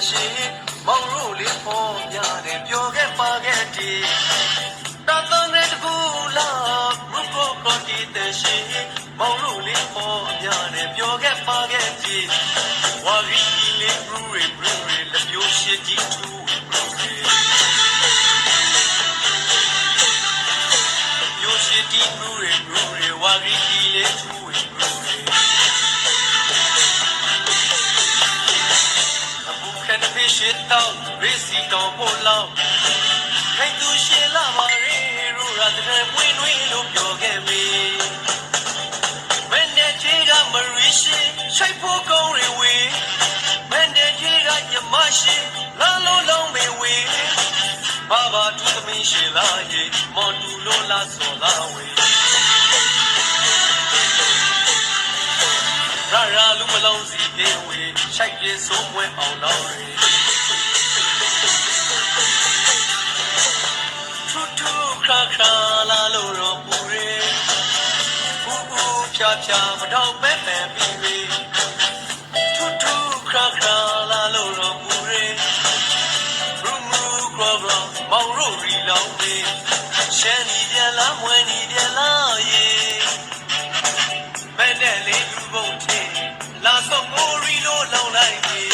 ရှိမောင်တို့လေးပေါ်များတယ်ပြောခဲ့ပါခဲ့တီတာတောင်းတဲ့တကူလာဘုကောကောတီတဲ့ရှိမောင်တို့လေးပေါ်များတယ်ပြောခဲ့ပါခဲ့တီဝါရီလေးဘရူရီလက်ပြိုးရှိတီထူပြိုးရှိတီဘရူရီဝါရီလေးထူရှစ်တောင်းရစီတော်ဖို့လောက်ခိုင်သူရှင်းလာပါရေရူရတဲ့ပွင့်ွေးလို့ပြောခဲ့ပြီမင်းနဲ့ချီကမရီရှိရှိုက်ဖို့ကောင်းရဝေးမင်းနဲ့ချီကညမရှိလာလို့လုံးမေဝေးဘာဘာသူသမီးရှိလာရဲ့မော်တူလို့လာစောလာဝေးရာလူမလုံးစီပြေဝေးရှိုက်ပြေဆုံးမွဲအောင်တော့ရေခါခါလာလို့တော့ပူရဲပူပူဖြာဖြာမတော့ပဲပဲပြီးပြီထူထူခါခါလာလို့တော့ပူရဲရူမူကရောမောင်ရိုရီလောင်းပြီရှမ်းနီပြန်လားမွဲနီပြန်လားရေမဲနဲ့လေးလူပုံထင်းလာဆုံးမိုးရီလို့လောင်းလိုက်ပြီ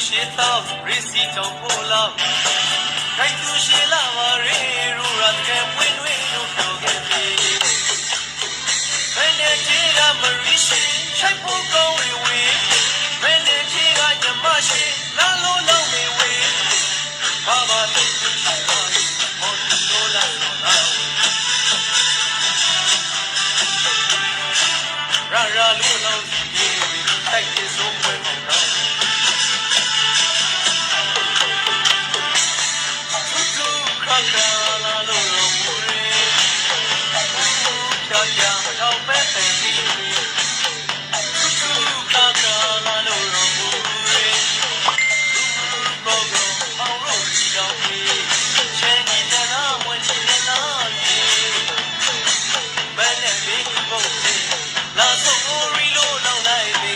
ရှစ်တောင်းရစီတော်ဖို့လောက်ခိုင်သူရှင်းလာပါရေရူရတဲ့ပွင့်ွေးလို့ပြောခဲ့ပြီမင်းနဲ့ချီကမရီရှိချိုက်ဖို့ကောင်းဝေးမင်းနဲ့ချီကညမရှိလာလို့လုံးဝေးဘာဘာတူတူရှိပါမော်တိုလာလာရာလူလုံးဒီတိုက်ရဆုံးဝင်တော့လာလို့တော့ပူရဲဖြာဖြာတော့ပဲပဲပြီးသူခါခါလာလို့တော့ပူရဲဘောကောအောင်လို့ဒီတော့ပြီးချမ်းကြီးတဲ့နာဝင်ချင်တဲ့နာကြီးဘယ်နဲ့ပြီးဖို့လာဆုံးရီလို့လောက်လိုက်ပြီ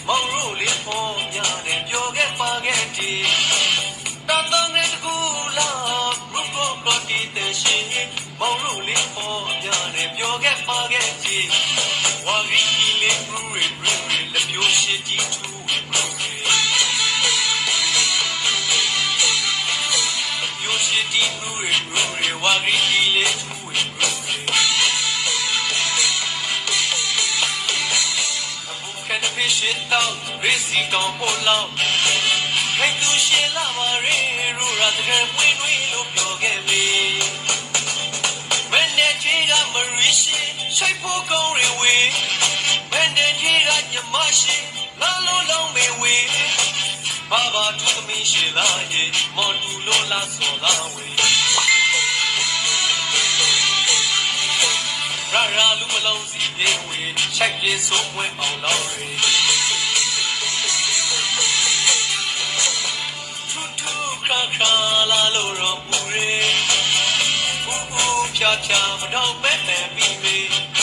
မောင်ရိုလေးပေါ်များတယ်ပြောခဲ့ပါခဲ့တီတာတောင်းတဲ့ကူလာဘုကောကောတီတဲ့ရှိမောင်ရိုလေးပေါ်များတယ်ပြောခဲ့ပါခဲ့တီဝါရီလေးဘရူရီလက်ပြိုးရှိတီထူပြိုးရှိတီဘရူရီဝါရီလေးထူရှ ရှစ်တောင်းရေစီကောင်ပို့လောင်းခိုင်သူရှင်လာပါရေရူရာတကယ်ပွင့်ွေးလို့ပြောခဲ့ပြီမင်းနဲ့ချေကမရီရှိရှိုက်ဖို့ကောင်းရီဝေးမင်းနဲ့ချေကညမရှိလာလို့လောင်းမေဝေးဘာဘာသူသမီးရှိလားရေမော်တူလို့လားဆိုလားဝေးရာရာလူမလုံးစီပြေဝေးရှိုက်ပြေဆုံးဝဲအောင်လို့ရေခါလာလို့တော့ပူရေပူပူဖြာဖြာမတော့ပဲပဲပြီးပြီ